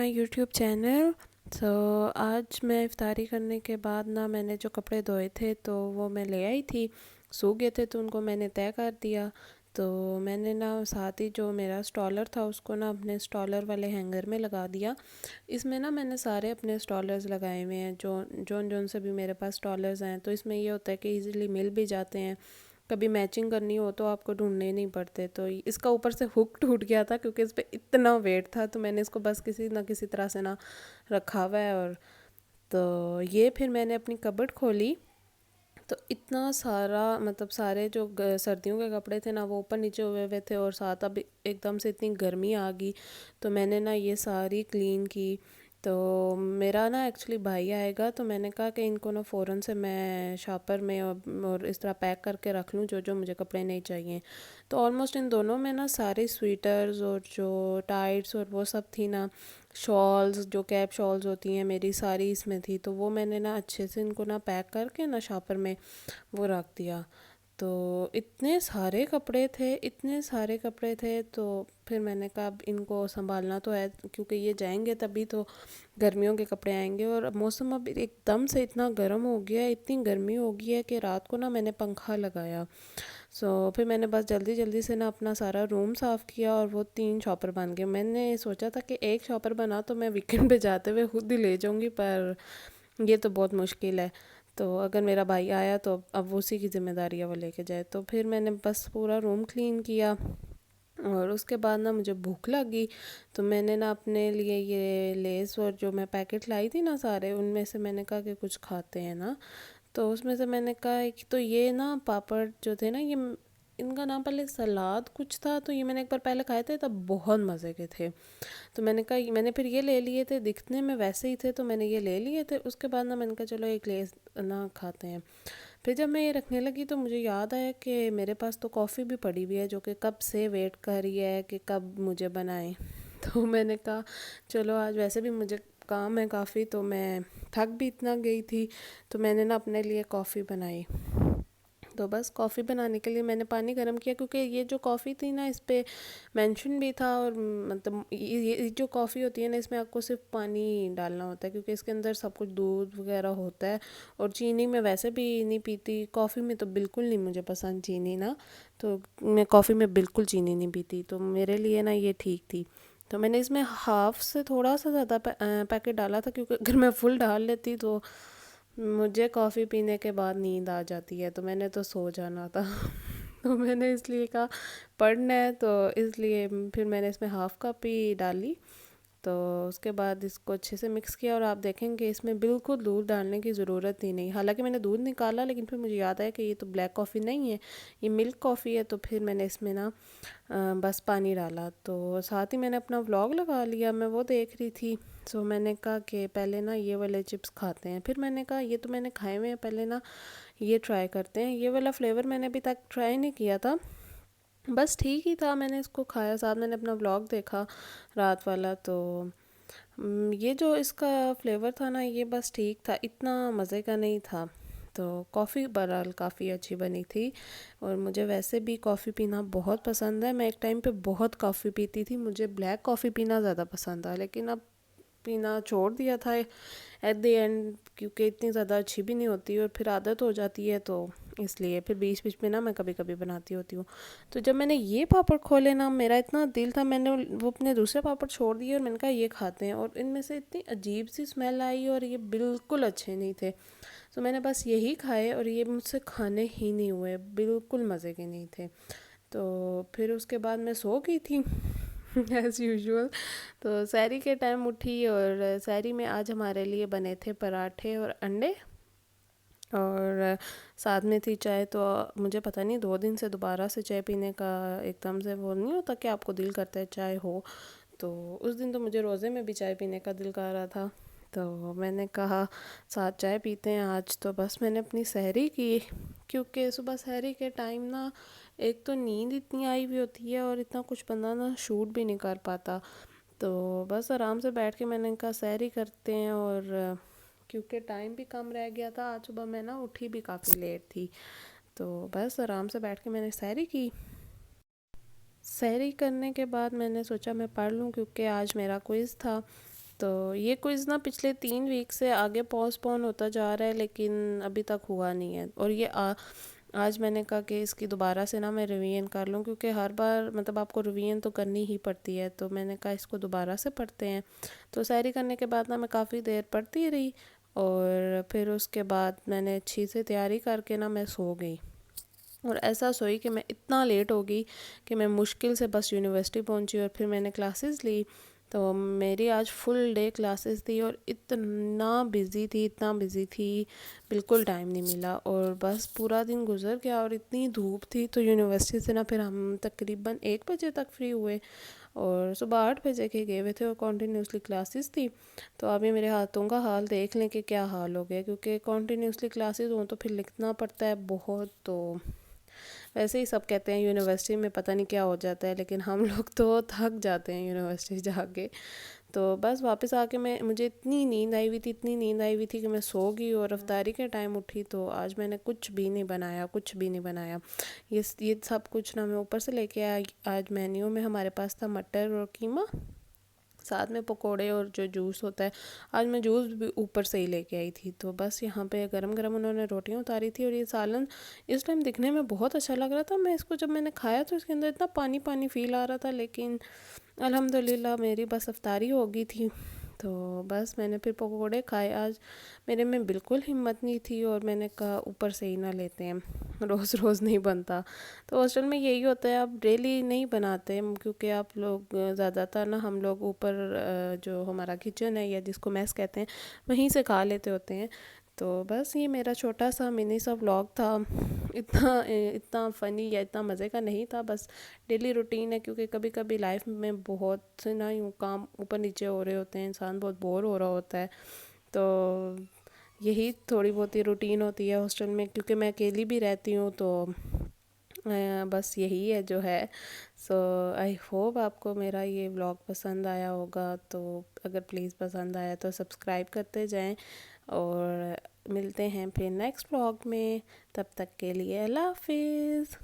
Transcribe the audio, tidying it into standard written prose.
My YouTube channel. तो आज मैं इफ्तारी करने के बाद ना मैंने जो कपड़े धोए थे तो वो मैं ले आई थी। सूख गए थे तो उनको मैंने तय कर दिया। तो मैंने ना साथ ही जो मेरा स्टॉलर था उसको ना अपने स्टॉलर वाले हैंगर में लगा दिया। इसमें ना मैंने सारे अपने स्टॉलर्स लगाए हुए हैं, जो जोन जोन से भी मेरे पास स्टॉलर्स हैं। तो इसमें ये होता है कि इजीली मिल भी जाते हैं, कभी मैचिंग करनी हो तो आपको ढूंढने नहीं पड़ते। तो इसका ऊपर से हुक टूट गया था क्योंकि इस पे इतना वेट था, तो मैंने इसको बस किसी ना किसी तरह से ना रखा हुआ है। और तो ये फिर मैंने अपनी कबर्ड खोली तो इतना सारा, मतलब सारे जो सर्दियों के कपड़े थे ना वो ऊपर नीचे हुए हुए थे, और साथ अब एकदम से इतनी गर्मी आ गई तो मैंने ना ये सारी क्लीन की। तो मेरा ना एक्चुअली भाई आएगा तो मैंने कहा कि इनको ना फ़ौरन से मैं शॉपर में और इस तरह पैक करके रख लूँ जो जो मुझे कपड़े नहीं चाहिए। तो ऑलमोस्ट इन दोनों में ना सारे स्वेटर्स और जो टाइट्स और वो सब थी ना, शॉल्स जो कैप शॉल्स होती हैं मेरी सारी इसमें थी। तो वो मैंने ना अच्छे से इनको ना पैक करके ना शॉपर में वो रख दिया। तो इतने सारे कपड़े थे, इतने सारे कपड़े थे। तो फिर मैंने कहा अब इनको संभालना तो है क्योंकि ये जाएंगे तभी तो गर्मियों के कपड़े आएंगे। और अब मौसम अब एकदम से इतना गर्म हो गया है, इतनी गर्मी हो गई है कि रात को ना मैंने पंखा लगाया। फिर मैंने बस जल्दी जल्दी से ना अपना सारा रूम साफ़ किया और वो 3 शॉपर बन गए। मैंने सोचा था कि एक शॉपर बना तो मैं वीकेंड पे जाते हुए खुद ही ले जाऊंगी, पर ये तो बहुत मुश्किल है। तो अगर मेरा भाई आया तो अब उसी की ज़िम्मेदारी है वो लेके जाए। तो फिर मैंने बस पूरा रूम क्लीन किया और उसके बाद ना मुझे भूख लगी। तो मैंने ना अपने लिए ये लेस और जो मैं पैकेट लाई थी ना सारे, उनमें से मैंने कहा कि कुछ खाते हैं ना। तो उसमें से मैंने कहा कि तो ये ना पापड़ जो थे ना, ये इनका नाम पहले सलाद कुछ था, तो ये मैंने एक बार पहले खाए थे तब बहुत मज़े के थे। तो मैंने कहा मैंने फिर ये ले लिए थे, दिखने में वैसे ही थे तो मैंने ये ले लिए थे। उसके बाद ना मैंने कहा चलो एक ले ना खाते हैं। फिर जब मैं ये रखने लगी तो मुझे याद आया कि मेरे पास तो कॉफ़ी भी पड़ी हुई है जो कि कब से वेट कर रही है कि कब मुझे बनाए। तो मैंने कहा चलो आज वैसे भी मुझे काम है काफ़ी, तो मैं थक भी इतना गई थी, तो मैंने ना अपने लिए कॉफ़ी बनाई। तो बस कॉफ़ी बनाने के लिए मैंने पानी गर्म किया क्योंकि ये जो कॉफ़ी थी ना इस पे मेंशन भी था, और मतलब ये जो कॉफ़ी होती है ना इसमें आपको सिर्फ पानी डालना होता है क्योंकि इसके अंदर सब कुछ दूध वगैरह होता है। और चीनी मैं वैसे भी नहीं पीती, कॉफ़ी में तो बिल्कुल नहीं मुझे पसंद चीनी ना। तो मैं कॉफ़ी में बिल्कुल चीनी नहीं पीती, तो मेरे लिए ना ये ठीक थी। तो मैंने इसमें हाफ़ से थोड़ा सा ज़्यादा पैकेट डाला था क्योंकि अगर मैं फुल डाल लेती तो मुझे कॉफ़ी पीने के बाद नींद आ जाती है, तो मैंने तो सो जाना था। तो मैंने इसलिए कहा पढ़ना है, तो इसलिए फिर मैंने इसमें हाफ़ कप ही डाली। तो उसके बाद इसको अच्छे से मिक्स किया और आप देखेंगे इसमें बिल्कुल दूध डालने की ज़रूरत ही नहीं। हालांकि मैंने दूध निकाला लेकिन फिर मुझे याद आया कि ये तो ब्लैक कॉफ़ी नहीं है, ये मिल्क कॉफ़ी है। तो फिर मैंने इसमें ना बस पानी डाला। तो साथ ही मैंने अपना व्लॉग लगा लिया, मैं वो देख रही थी। सो मैंने कहा कि पहले ना ये वाले चिप्स खाते हैं। फिर मैंने कहा ये तो मैंने खाए हुए हैं, पहले ना ये ट्राई करते हैं। ये वाला फ्लेवर मैंने अभी तक ट्राई नहीं किया था, बस ठीक ही था। मैंने इसको खाया, साथ मैंने अपना व्लॉग देखा रात वाला। तो ये जो इसका फ्लेवर था ना ये बस ठीक था, इतना मज़े का नहीं था। तो कॉफ़ी बहरहाल काफ़ी अच्छी बनी थी, और मुझे वैसे भी कॉफ़ी पीना बहुत पसंद है। मैं एक टाइम पे बहुत कॉफ़ी पीती थी, मुझे ब्लैक कॉफ़ी पीना ज़्यादा पसंद था, लेकिन अब पीना छोड़ दिया था एट द एंड, क्योंकि इतनी ज़्यादा अच्छी भी नहीं होती और फिर आदत हो जाती है। तो इसलिए फिर बीच बीच में ना मैं कभी कभी बनाती होती हूँ। तो जब मैंने ये पापड़ खोले ना मेरा इतना दिल था, मैंने वो अपने दूसरे पापड़ छोड़ दिए और मैंने कहा ये खाते हैं, और इनमें से इतनी अजीब सी स्मेल आई और ये बिल्कुल अच्छे नहीं थे। तो मैंने बस यही खाए और ये मुझसे खाने ही नहीं हुए, बिल्कुल मज़े के नहीं थे। तो फिर उसके बाद मैं सो गई थी एज़ यूजुअल। तो सहरी के टाइम उठी और सहरी में आज हमारे लिए बने थे पराठे और अंडे, और साथ में थी चाय। तो मुझे पता नहीं 2 दिन से दोबारा से चाय पीने का एकदम से वो नहीं होता कि आपको दिल करता है चाय हो। तो उस दिन तो मुझे रोज़े में भी चाय पीने का दिल कर रहा था, तो मैंने कहा साथ चाय पीते हैं आज। तो बस मैंने अपनी सहरी की, क्योंकि सुबह सहरी के टाइम ना एक तो नींद इतनी आई हुई होती है और इतना कुछ बंदा ना शूट भी नहीं कर पाता। तो बस आराम से बैठ के मैंने कहा सहरी करते हैं। और क्योंकि टाइम भी कम रह गया था, आज सुबह मैं ना उठी भी काफ़ी लेट थी, तो बस आराम से बैठ के मैंने सहरी की। सहरी करने के बाद मैंने सोचा मैं पढ़ लूँ क्योंकि आज मेरा क्विज़ था। तो ये क्विज़ ना पिछले 3 वीक से आगे पोस्टपोन होता जा रहा है, लेकिन अभी तक हुआ नहीं है। और ये आज मैंने कहा कि इसकी दोबारा से ना मैं रिवीजन कर लूँ, क्योंकि हर बार मतलब आपको रिवीजन तो करनी ही पड़ती है। तो मैंने कहा इसको दोबारा से पढ़ते हैं। तो सैरी करने के बाद ना मैं काफ़ी देर पढ़ती रही, और फिर उसके बाद मैंने अच्छी से तैयारी करके ना मैं सो गई। और ऐसा सोई कि मैं इतना लेट हो गई कि मैं मुश्किल से बस यूनिवर्सिटी पहुंची, और फिर मैंने क्लासेस ली। तो मेरी आज फुल डे क्लासेस थी, और इतना बिज़ी थी, बिल्कुल टाइम नहीं मिला, और बस पूरा दिन गुजर गया। और इतनी धूप थी, तो यूनिवर्सिटी से ना फिर हम तकरीबन 1 बजे तक फ्री हुए, और सुबह 8 बजे के गए हुए थे, और कॉन्टीन्यूसली क्लासेस थी। तो अभी मेरे हाथों का हाल देख लें कि क्या हाल हो गया, क्योंकि कॉन्टीन्यूसली क्लासेस हों तो फिर लिखना पड़ता है बहुत। तो वैसे ही सब कहते हैं यूनिवर्सिटी में पता नहीं क्या हो जाता है, लेकिन हम लोग तो थक जाते हैं यूनिवर्सिटी जाके। तो बस वापस आके मुझे इतनी नींद आई हुई थी कि मैं सो गई, और अफ्तारी के टाइम उठी तो आज मैंने कुछ भी नहीं बनाया। ये सब कुछ ना मैं ऊपर से लेके आई। आज मेन्यू में हमारे पास था मटर और कीमा, साथ में पकोड़े और जो जूस होता है। आज मैं जूस भी ऊपर से ही लेके आई थी। तो बस यहाँ पे गरम गरम उन्होंने रोटियाँ उतारी थी, और ये सालन इस टाइम दिखने में बहुत अच्छा लग रहा था। मैं इसको जब मैंने खाया तो इसके अंदर इतना पानी पानी फील आ रहा था, लेकिन अल्हम्दुलिल्लाह मेरी बस अफ्तारी हो गई थी। तो बस मैंने फिर पकोड़े खाए। आज मेरे में बिल्कुल हिम्मत नहीं थी, और मैंने कहा ऊपर से ही ना लेते हैं, रोज़ रोज़ नहीं बनता। तो हॉस्टल में यही होता है, आप डेली नहीं बनाते, क्योंकि आप लोग ज़्यादातर ना हम लोग ऊपर जो हमारा किचन है या जिसको मेस कहते हैं, वहीं से खा लेते होते हैं। तो बस ये मेरा छोटा सा मिनी सा व्लॉग था। इतना फ़नी या इतना मज़े का नहीं था, बस डेली रूटीन है, क्योंकि कभी कभी लाइफ में बहुत से ना यूँ काम ऊपर नीचे हो रहे होते हैं, इंसान बहुत बोर हो रहा होता है। तो यही थोड़ी बहुत ही रूटीन होती है हॉस्टल में, क्योंकि मैं अकेली भी रहती हूँ। तो बस यही है जो है। सो आई होप आपको मेरा ये व्लॉग पसंद आया होगा। तो अगर प्लीज़ पसंद आया तो सब्सक्राइब करते जाएं, और मिलते हैं फिर नेक्स्ट व्लॉग में। तब तक के लिए अल्लाह हाफिज़।